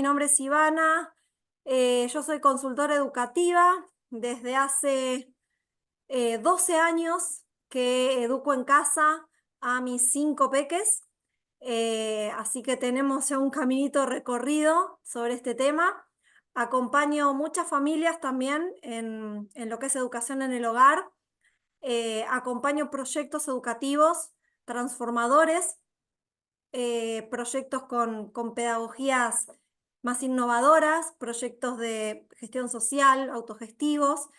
Mi nombre es Ivana, yo soy consultora educativa desde hace 12 años que educo en casa a mis 5 peques, así que tenemos ya un caminito recorrido sobre este tema. Acompaño muchas familias también en lo que es educación en el hogar, acompaño proyectos educativos transformadores, proyectos con pedagogías más innovadoras, proyectos de gestión social, autogestivos.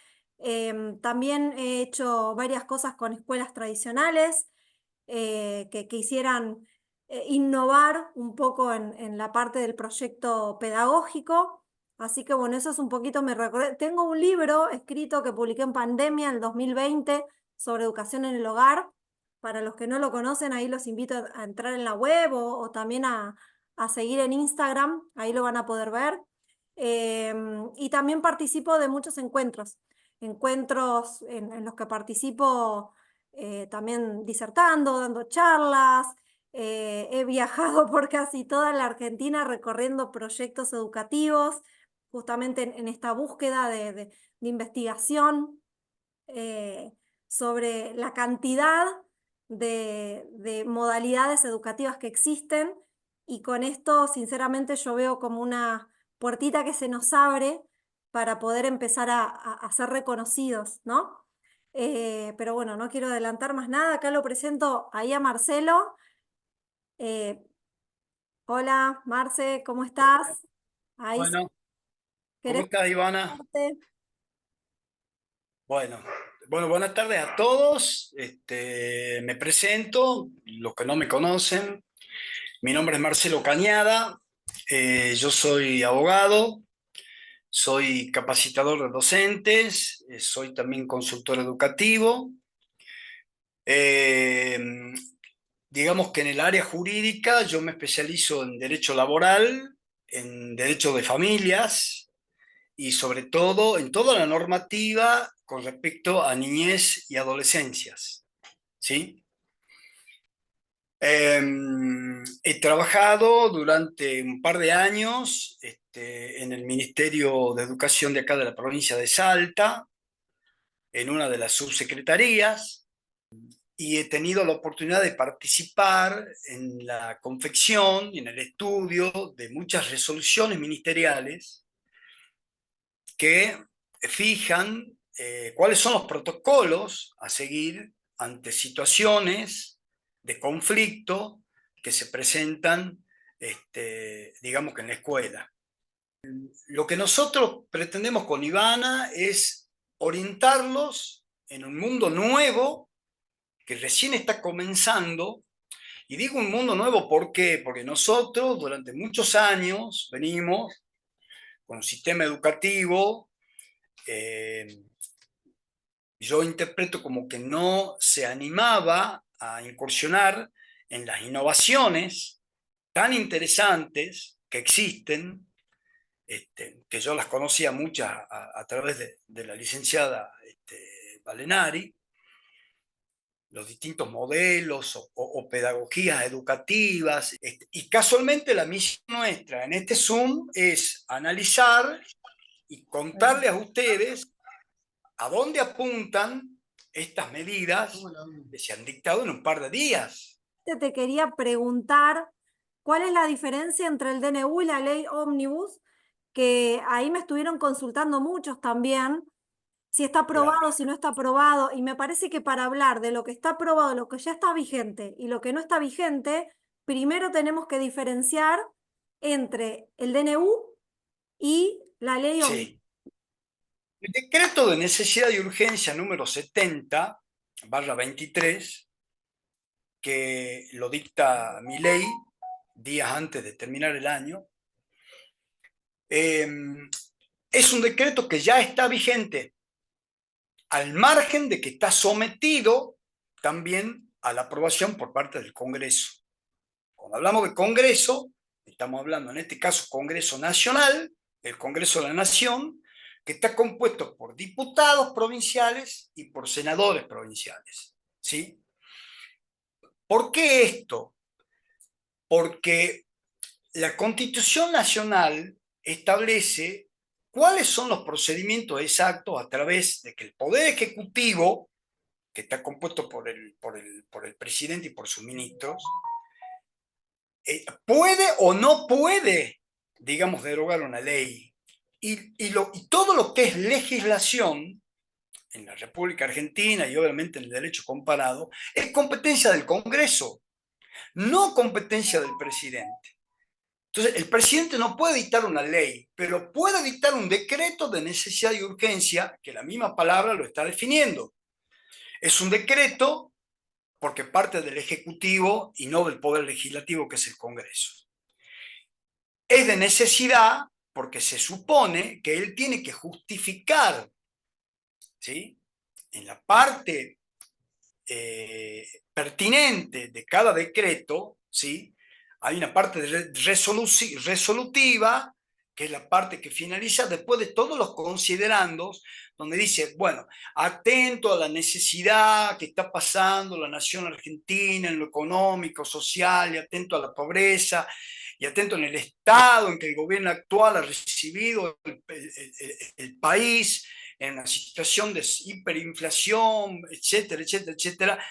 También he hecho varias cosas con escuelas tradicionales que quisieran innovar un poco en la parte del proyecto pedagógico. Así que bueno, eso es un poquito mi recorrido. Tengo un libro escrito que publiqué en pandemia en el 2020 sobre educación en el hogar. Para los que no lo conocen, ahí los invito a entrar en la web o también a seguir en Instagram, ahí lo van a poder ver. Y también participo de muchos encuentros en los que participo también disertando, dando charlas. He viajado por casi toda la Argentina recorriendo proyectos educativos, justamente en esta búsqueda de investigación eh, sobre la cantidad de modalidades educativas que existen, y con esto, sinceramente, yo veo como una puertita que se nos abre para poder empezar a ser reconocidos, ¿no? Pero bueno, no quiero adelantar más nada. Acá lo presento ahí a Marcelo. Eh, Hola, Marce, ¿cómo estás? Ahí, Bueno, ¿cómo ¿querés estás, Ivana? presentarte? Bueno, buenas tardes a todos. Me presento, los que no me conocen. Mi nombre es Marcelo Cañada. Yo soy abogado, soy capacitador de docentes, soy también consultor educativo. Eh, digamos que en el área jurídica yo me especializo en derecho laboral, en derecho de familias y sobre todo en toda la normativa con respecto a niñez y adolescencias, ¿sí? He trabajado durante un par de años en el Ministerio de Educación de acá de la provincia de Salta, en una de las subsecretarías, y he tenido la oportunidad de participar en la confección y en el estudio de muchas resoluciones ministeriales que fijan cuáles son los protocolos a seguir ante situaciones de conflicto que se presentan, digamos que en la escuela. Lo que nosotros pretendemos con Ivana es orientarlos en un mundo nuevo que recién está comenzando. Y digo un mundo nuevo, ¿por qué? Porque nosotros durante muchos años venimos con un sistema educativo, eh, yo interpreto como que no se animaba a incursionar en las innovaciones tan interesantes que existen, que yo las conocía muchas a través de la licenciada Valenari, los distintos modelos o pedagogías educativas. Y casualmente la misión nuestra en este Zoom es analizar y contarles a ustedes a dónde apuntan estas medidas que se han dictado en un par de días. Te quería preguntar cuál es la diferencia entre el DNU y la ley Ómnibus, que ahí me estuvieron consultando muchos también, si está Claro. aprobado, si no está aprobado, y me parece que para hablar de lo que está aprobado, lo que ya está vigente y lo que no está vigente, primero tenemos que diferenciar entre el DNU y la ley Ómnibus. Sí. El decreto de necesidad y urgencia número 70/23, que lo dicta mi ley días antes de terminar el año, eh, es un decreto que ya está vigente, al margen de que está sometido también a la aprobación por parte del Congreso. Cuando hablamos de Congreso, estamos hablando en este caso Congreso Nacional, el Congreso de la Nación, que está compuesto por diputados provinciales y por senadores provinciales, ¿sí? ¿Por qué esto? Porque la Constitución Nacional establece cuáles son los procedimientos exactos a través de que el Poder Ejecutivo, que está compuesto por el presidente y por sus ministros, puede o no puede, digamos, derogar una ley. Y todo lo que es legislación en la República Argentina y obviamente en el derecho comparado es competencia del Congreso, no competencia del presidente. Entonces, el presidente no puede dictar una ley, pero puede dictar un decreto de necesidad y urgencia, que la misma palabra lo está definiendo. Es un decreto porque parte del Ejecutivo y no del Poder Legislativo, que es el Congreso. Es de necesidad porque se supone que él tiene que justificar, ¿sí?, en la parte pertinente de cada decreto, ¿sí?, hay una parte resolutiva, que es la parte que finaliza después de todos los considerandos, donde dice, bueno, atento a la necesidad que está pasando la nación argentina en lo económico, social, y atento a la pobreza, y atento en el estado en que el gobierno actual ha recibido el país, en una situación de hiperinflación, etcétera, etcétera, etcétera.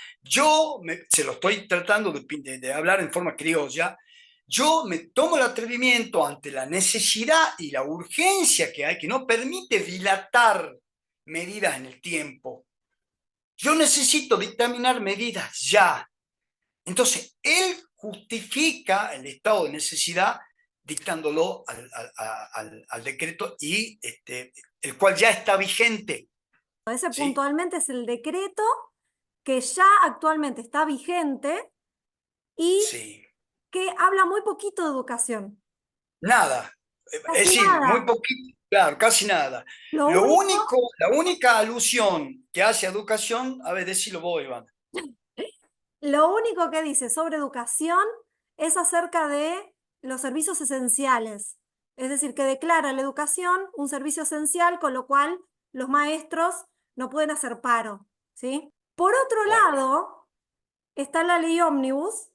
Se lo estoy tratando de hablar en forma criolla, yo me tomo el atrevimiento ante la necesidad y la urgencia que hay, que no permite dilatar medidas en el tiempo. Yo necesito dictaminar medidas ya. Entonces, él justifica el estado de necesidad dictándolo al decreto y el cual ya está vigente. Ese ¿Sí? puntualmente es el decreto que ya actualmente está vigente y Sí. que habla muy poquito de educación. Nada. Es Casi decir, muy nada. poquito, claro, casi nada. Lo único, La única alusión que hace a educación, a ver, decilo vos, Iván. lo único que dice sobre educación es acerca de los servicios esenciales. Es decir, que declara la educación un servicio esencial, con lo cual los maestros no pueden hacer paro, ¿sí? Por otro Bueno, lado, está la ley ómnibus,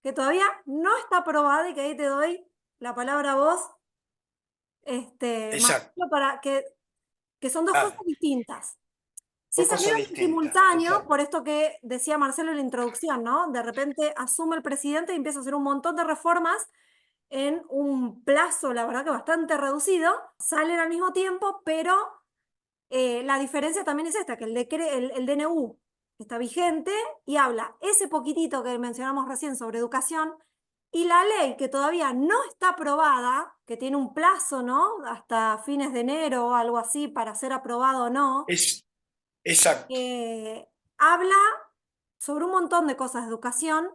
que todavía no está aprobada y que ahí te doy la palabra a vos, exacto. Marcelo, que son dos cosas Claro, distintas. Sí dos cosas salieron en distintas. simultáneo, Exacto. por esto que decía Marcelo en la introducción, ¿no? De repente asume el presidente y empieza a hacer un montón de reformas en un plazo, la verdad que bastante reducido, salen al mismo tiempo, pero la diferencia también es esta, que el DNU está vigente y habla ese poquitito que mencionamos recién sobre educación, y la ley que todavía no está aprobada, que tiene un plazo, ¿no? Hasta fines de enero o algo así para ser aprobado o no, Es, exacto. habla sobre un montón de cosas de educación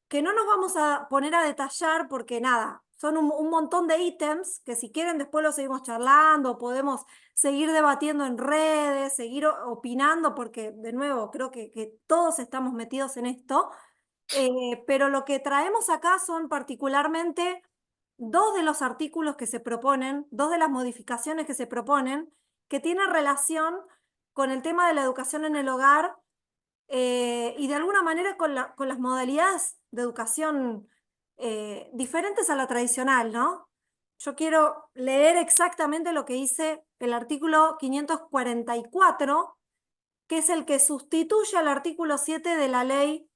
que no nos vamos a poner a detallar porque nada, son un montón de ítems que si quieren después lo seguimos charlando, podemos seguir debatiendo en redes, seguir opinando, porque de nuevo creo que todos estamos metidos en esto, pero lo que traemos acá son particularmente dos de los artículos que se proponen, dos de las modificaciones que se proponen, que tienen relación con el tema de la educación en el hogar y de alguna manera con las modalidades de educación diferentes a la tradicional, ¿no? Yo quiero leer exactamente lo que dice el artículo 544, que es el que sustituye al artículo 7 de la ley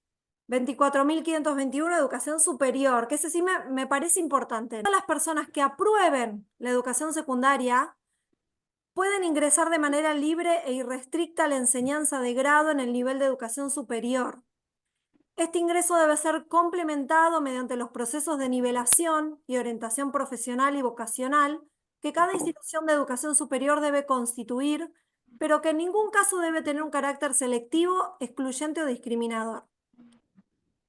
24.521 de educación superior, que ese sí me parece importante. Todas las personas que aprueben la educación secundaria pueden ingresar de manera libre e irrestricta a la enseñanza de grado en el nivel de educación superior. Este ingreso debe ser complementado mediante los procesos de nivelación y orientación profesional y vocacional que cada institución de educación superior debe constituir, pero que en ningún caso debe tener un carácter selectivo, excluyente o discriminador.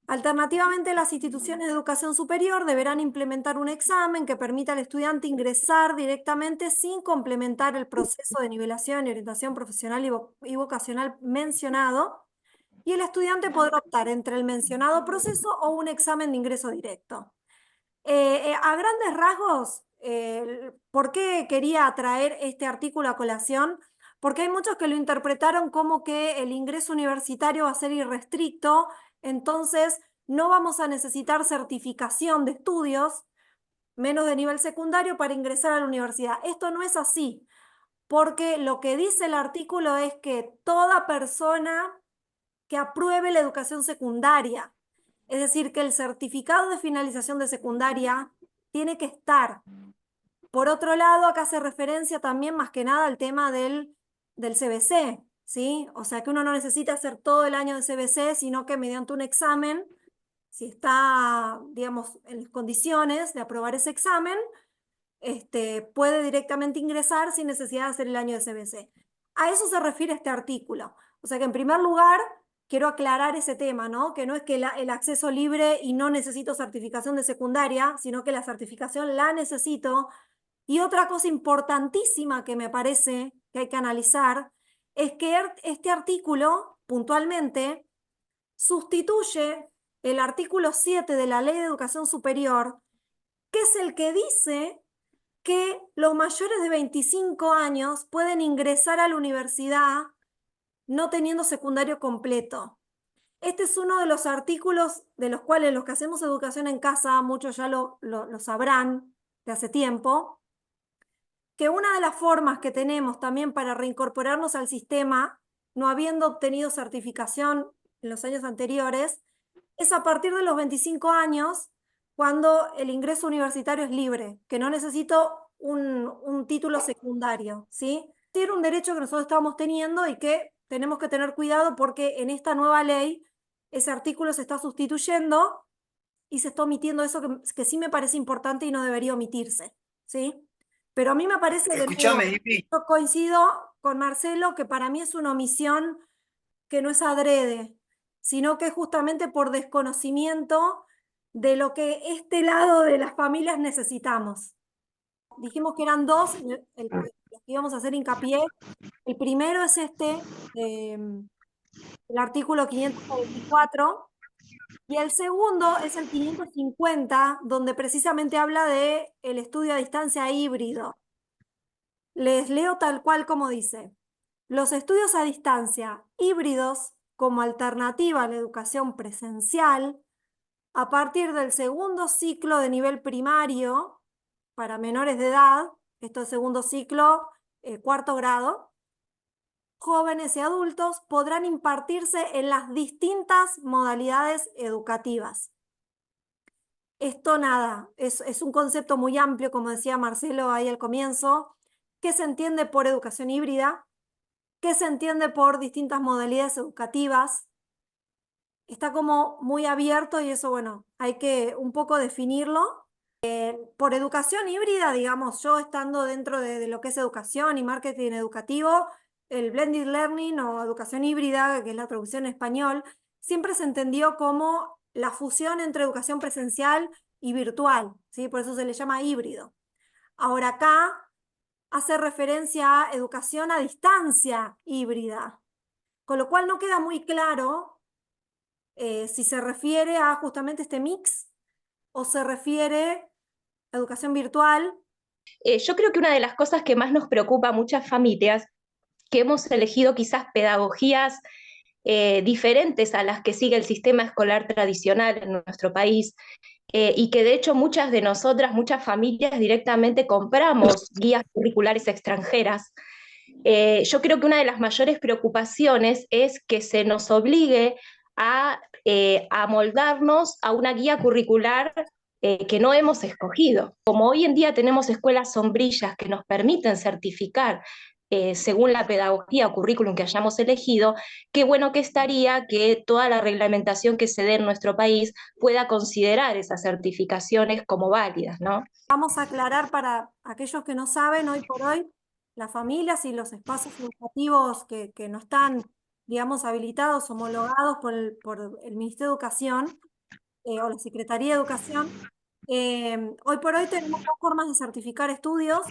Alternativamente, las instituciones de educación superior deberán implementar un examen que permita al estudiante ingresar directamente sin complementar el proceso de nivelación y orientación profesional y vocacional mencionado, y el estudiante podrá optar entre el mencionado proceso o un examen de ingreso directo. A grandes rasgos, ¿por qué quería traer este artículo a colación? Porque hay muchos que lo interpretaron como que el ingreso universitario va a ser irrestricto, entonces no vamos a necesitar certificación de estudios, menos de nivel secundario para ingresar a la universidad. Esto no es así, porque lo que dice el artículo es que toda persona que apruebe la educación secundaria, es decir, que el certificado de finalización de secundaria tiene que estar. Por otro lado, acá hace referencia también más que nada al tema del CBC, ¿sí? O sea que uno no necesita hacer todo el año de CBC, sino que mediante un examen, si está, digamos, en las condiciones de aprobar ese examen, puede directamente ingresar sin necesidad de hacer el año de CBC. A eso se refiere este artículo. O sea que en primer lugar, quiero aclarar ese tema, ¿no? Que no es que el acceso libre y no necesito certificación de secundaria, sino que la certificación la necesito. Y otra cosa importantísima que me parece que hay que analizar es que este artículo, puntualmente, sustituye el artículo 7 de la Ley de Educación Superior, que es el que dice que los mayores de 25 años pueden ingresar a la universidad no teniendo secundario completo. Este es uno de los artículos de los cuales los que hacemos educación en casa, muchos ya lo sabrán de hace tiempo, que una de las formas que tenemos también para reincorporarnos al sistema, no habiendo obtenido certificación en los años anteriores, es a partir de los 25 años, cuando el ingreso universitario es libre, que no necesito un título secundario, ¿sí? Tiene un derecho que nosotros estamos teniendo y que tenemos que tener cuidado porque en esta nueva ley ese artículo se está sustituyendo y se está omitiendo eso que sí me parece importante y no debería omitirse, ¿sí? Pero a mí me parece, de nuevo, Escuchame, Ivy. yo coincido con Marcelo, que para mí es una omisión que no es adrede, sino que es justamente por desconocimiento de lo que este lado de las familias necesitamos. Dijimos que eran dos, los que íbamos a hacer hincapié. El primero es el artículo 524, y el segundo es el 550, donde precisamente habla de el estudio a distancia híbrido. Les leo tal cual como dice. Los estudios a distancia híbridos como alternativa a la educación presencial a partir del segundo ciclo de nivel primario para menores de edad, esto es segundo ciclo, cuarto grado, jóvenes y adultos podrán impartirse en las distintas modalidades educativas. Esto nada, es un concepto muy amplio, como decía Marcelo ahí al comienzo, que se entiende por educación híbrida, que se entiende por distintas modalidades educativas. Está como muy abierto y eso, bueno, hay que un poco definirlo. Por educación híbrida, digamos, yo estando dentro de lo que es educación y marketing educativo, el blended learning o educación híbrida, que es la traducción en español, siempre se entendió como la fusión entre educación presencial y virtual, ¿sí? Por eso se le llama híbrido. Ahora acá hace referencia a educación a distancia híbrida, con lo cual no queda muy claro si se refiere a justamente este mix o se refiere a educación virtual. Yo creo que una de las cosas que más nos preocupa a muchas familias, que hemos elegido quizás pedagogías diferentes a las que sigue el sistema escolar tradicional en nuestro país, y que de hecho muchas de nosotras, muchas familias directamente compramos guías curriculares extranjeras. Yo creo que una de las mayores preocupaciones es que se nos obligue a moldarnos a una guía curricular que no hemos escogido. Como hoy en día tenemos escuelas sombrillas que nos permiten certificar según la pedagogía o currículum que hayamos elegido, qué bueno que estaría que toda la reglamentación que se dé en nuestro país pueda considerar esas certificaciones como válidas, ¿no? Vamos a aclarar para aquellos que no saben, hoy por hoy, las familias y los espacios educativos que no están, digamos, habilitados, homologados por el Ministerio de Educación o la Secretaría de Educación, hoy por hoy tenemos dos formas de certificar estudios.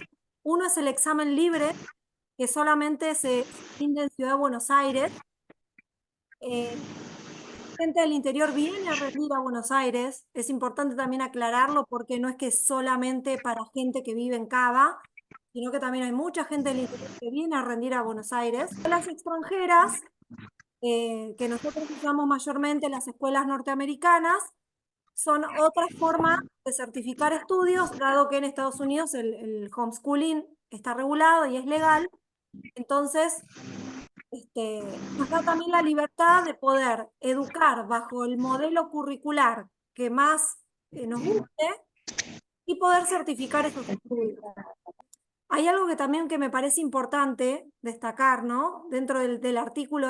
Uno es el examen libre, que solamente se rinde en Ciudad de Buenos Aires. Gente del interior viene a rendir a Buenos Aires. Es importante también aclararlo porque no es que es solamente para gente que vive en Cava, sino que también hay mucha gente del interior que viene a rendir a Buenos Aires. Las extranjeras, que nosotros usamos mayormente las escuelas norteamericanas, son otra forma de certificar estudios, dado que en Estados Unidos el homeschooling está regulado y es legal. Entonces, nos da también la libertad de poder educar bajo el modelo curricular que más nos guste y poder certificar esos estudios. Hay algo que también que me parece importante destacar, ¿no? Dentro del artículo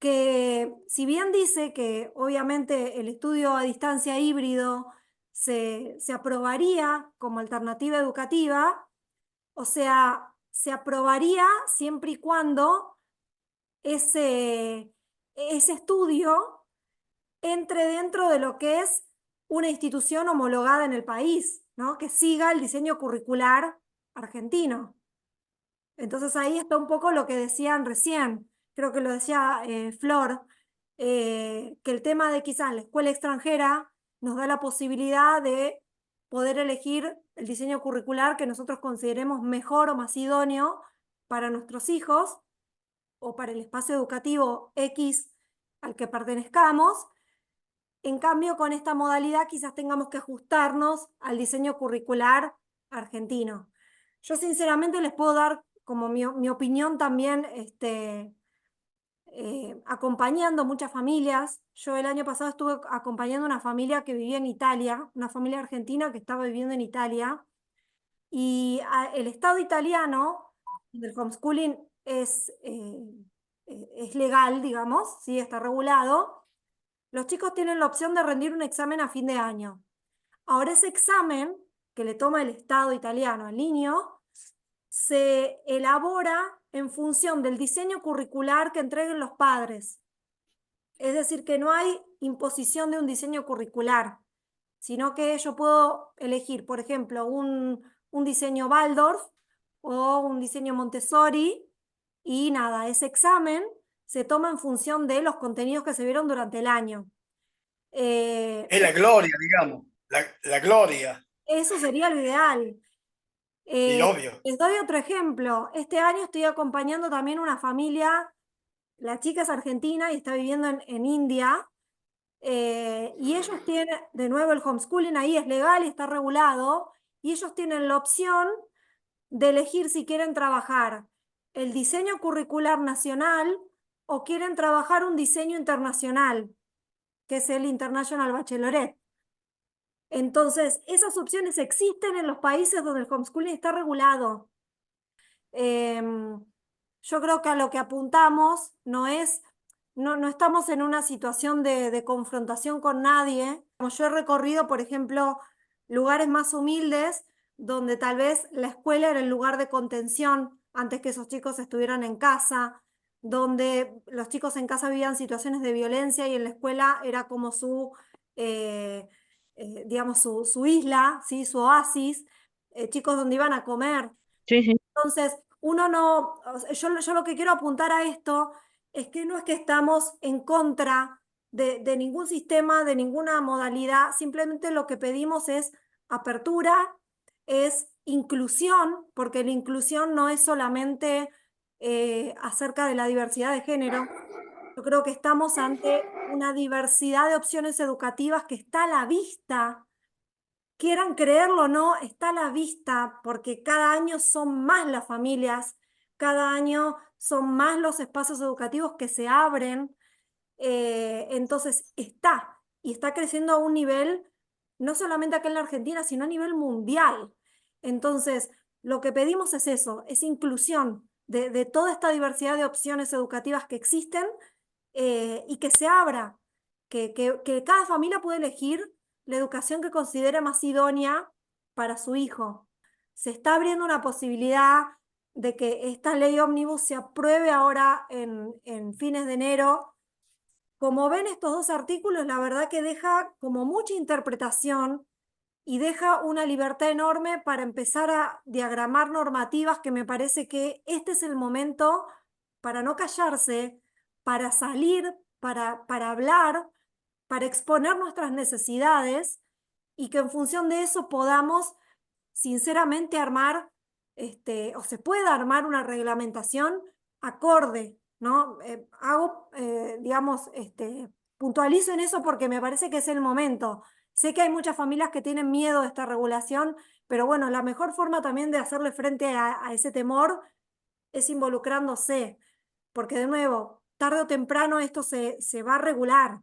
que si bien dice que obviamente el estudio a distancia híbrido se aprobaría como alternativa educativa, o sea, se aprobaría siempre y cuando ese estudio entre dentro de lo que es una institución homologada en el país, ¿no? Que siga el diseño curricular argentino. Entonces ahí está un poco lo que decían recién, creo que lo decía Flor, que el tema de quizás la escuela extranjera nos da la posibilidad de poder elegir el diseño curricular que nosotros consideremos mejor o más idóneo para nuestros hijos o para el espacio educativo X al que pertenezcamos. En cambio, con esta modalidad quizás tengamos que ajustarnos al diseño curricular argentino. Yo sinceramente les puedo dar como mi opinión también, acompañando muchas familias. Yo el año pasado estuve acompañando una familia que vivía en Italia, una familia argentina que estaba viviendo en Italia, y el Estado italiano del homeschooling es legal, digamos, ¿sí? Está regulado. Los chicos tienen la opción de rendir un examen a fin de año. Ahora ese examen que le toma el Estado italiano al niño se elabora en función del diseño curricular que entreguen los padres. Es decir, que no hay imposición de un diseño curricular, sino que yo puedo elegir, por ejemplo, un diseño Waldorf o un diseño Montessori, y nada, ese examen se toma en función de los contenidos que se vieron durante el año. Es la gloria, digamos, la gloria, Eso sería lo ideal. y obvio. Les doy otro ejemplo. Este año estoy acompañando también una familia, la chica es argentina y está viviendo en India, y ellos tienen, de nuevo el homeschooling ahí es legal y está regulado, y ellos tienen la opción de elegir si quieren trabajar el diseño curricular nacional o quieren trabajar un diseño internacional, que es el International Baccalaureate. Entonces, esas opciones existen en los países donde el homeschooling está regulado. Yo creo que a lo que apuntamos no estamos en una situación de confrontación con nadie. Como yo he recorrido, por ejemplo, lugares más humildes donde tal vez la escuela era el lugar de contención antes que esos chicos estuvieran en casa, donde los chicos en casa vivían situaciones de violencia y en la escuela era como digamos, su isla, ¿sí? Su oasis, chicos donde iban a comer. Sí, sí. Entonces, uno no, o sea, yo lo que quiero apuntar a esto es que no es que estamos en contra de ningún sistema, de ninguna modalidad, simplemente lo que pedimos es apertura, es inclusión, porque la inclusión no es solamente acerca de la diversidad de género. Yo creo que estamos ante una diversidad de opciones educativas que está a la vista, quieran creerlo o no, está a la vista, porque cada año son más las familias, cada año son más los espacios educativos que se abren, entonces y está creciendo a un nivel, no solamente acá en la Argentina, sino a nivel mundial. Entonces, lo que pedimos es eso, es inclusión de toda esta diversidad de opciones educativas que existen, y que se abra, que cada familia pueda elegir la educación que considere más idónea para su hijo. Se está abriendo una posibilidad de que esta ley ómnibus se apruebe ahora en fines de enero. Como ven estos dos artículos, la verdad que deja como mucha interpretación y deja una libertad enorme para empezar a diagramar normativas, que me parece que este es el momento para no callarse, para salir, para hablar, para exponer nuestras necesidades, y que en función de eso podamos sinceramente armar, o se pueda armar una reglamentación acorde, ¿no? Digamos, puntualizo en eso porque me parece que es el momento. Sé que hay muchas familias que tienen miedo de esta regulación, pero bueno, la mejor forma también de hacerle frente a ese temor es involucrándose, porque de nuevo, tarde o temprano esto se va a regular.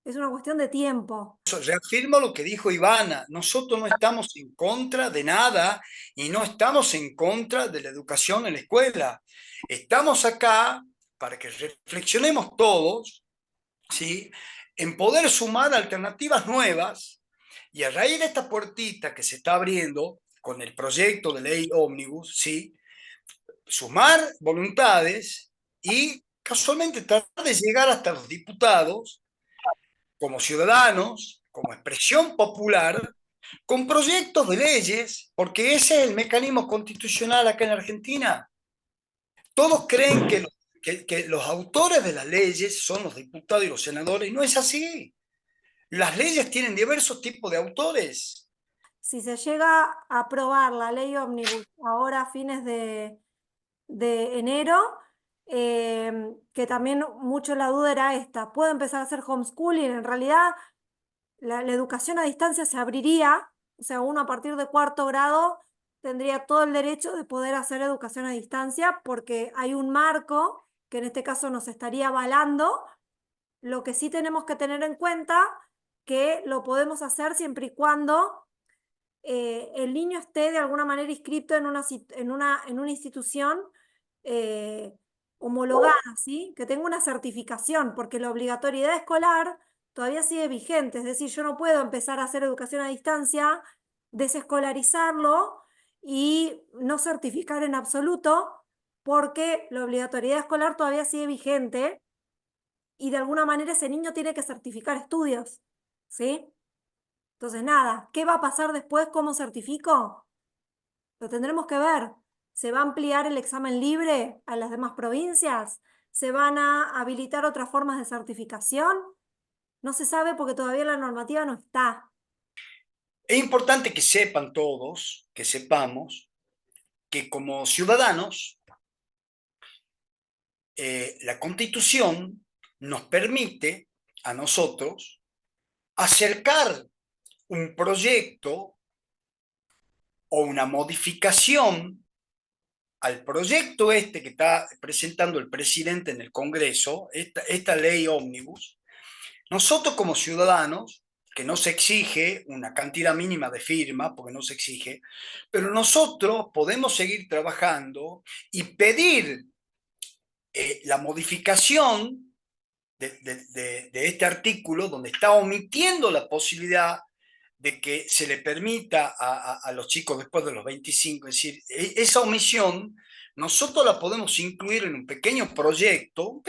Es una cuestión de tiempo. Reafirmo lo que dijo Ivana, nosotros no estamos en contra de nada y no estamos en contra de la educación en la escuela. Estamos acá para que reflexionemos todos, ¿sí?, en poder sumar alternativas nuevas y a raíz de esta puertita que se está abriendo con el proyecto de ley ómnibus, ¿sí?, sumar voluntades y casualmente tratar de llegar hasta los diputados como ciudadanos, como expresión popular, con proyectos de leyes, porque ese es el mecanismo constitucional acá en Argentina. Todos creen que los autores de las leyes son los diputados y los senadores, y no es así. Las leyes tienen diversos tipos de autores. Si se llega a aprobar la ley ómnibus ahora a fines de enero, que también mucho la duda era esta, ¿puede empezar a hacer homeschooling? En realidad, la educación a distancia se abriría, o sea, uno a partir de cuarto grado tendría todo el derecho de poder hacer educación a distancia porque hay un marco que en este caso nos estaría avalando. Lo que sí tenemos que tener en cuenta que lo podemos hacer siempre y cuando el niño esté de alguna manera inscrito en una institución eh, homologada, ¿sí? Que tenga una certificación, porque la obligatoriedad escolar todavía sigue vigente, es decir, yo no puedo empezar a hacer educación a distancia, desescolarizarlo y no certificar en absoluto, porque la obligatoriedad escolar todavía sigue vigente y de alguna manera ese niño tiene que certificar estudios, ¿sí? Entonces, nada, ¿qué va a pasar después? ¿Cómo certifico? Lo tendremos que ver. ¿Se va a ampliar el examen libre a las demás provincias? ¿Se van a habilitar otras formas de certificación? No se sabe porque todavía la normativa no está. Es importante que sepan todos, que sepamos, que como ciudadanos, la Constitución nos permite a nosotros acercar un proyecto o una modificación al proyecto este que está presentando el presidente en el Congreso, esta ley ómnibus. Nosotros como ciudadanos, que no se exige una cantidad mínima de firmas, porque no se exige, pero nosotros podemos seguir trabajando y pedir la modificación de este artículo donde está omitiendo la posibilidad de que se le permita a los chicos después de los 25, es decir, esa omisión nosotros la podemos incluir en un pequeño proyecto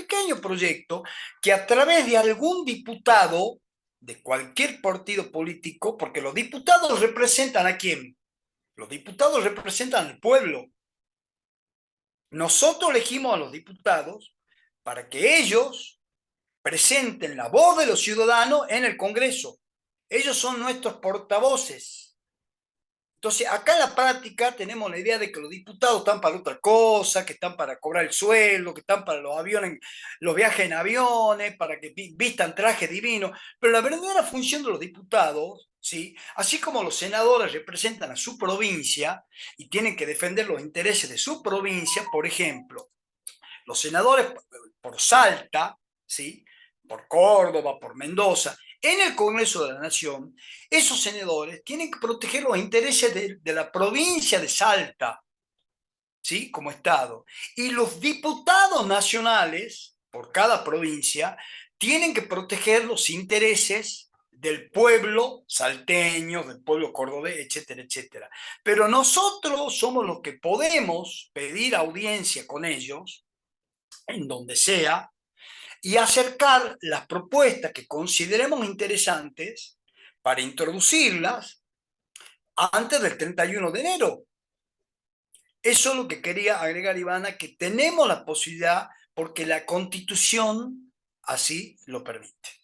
que a través de algún diputado de cualquier partido político, porque los diputados representan ¿a quién? Los diputados representan al pueblo. Nosotros elegimos a los diputados para que ellos presenten la voz de los ciudadanos en el Congreso. Ellos son nuestros portavoces. Entonces, acá en la práctica tenemos la idea de que los diputados están para otra cosa, que están para cobrar el sueldo, que están para los aviones, los viajes en aviones, para que vistan trajes divinos. Pero la verdadera función de los diputados, ¿sí?, así como los senadores representan a su provincia y tienen que defender los intereses de su provincia, por ejemplo, los senadores por Salta, ¿sí?, por Córdoba, por Mendoza, en el Congreso de la Nación, esos senadores tienen que proteger los intereses de la provincia de Salta, ¿sí?, como Estado. Y los diputados nacionales, por cada provincia, tienen que proteger los intereses del pueblo salteño, del pueblo cordobés, etcétera, etcétera. Pero nosotros somos los que podemos pedir audiencia con ellos, en donde sea, y acercar las propuestas que consideremos interesantes para introducirlas antes del 31 de enero. Eso es lo que quería agregar, Ivana, que tenemos la posibilidad porque la Constitución así lo permite.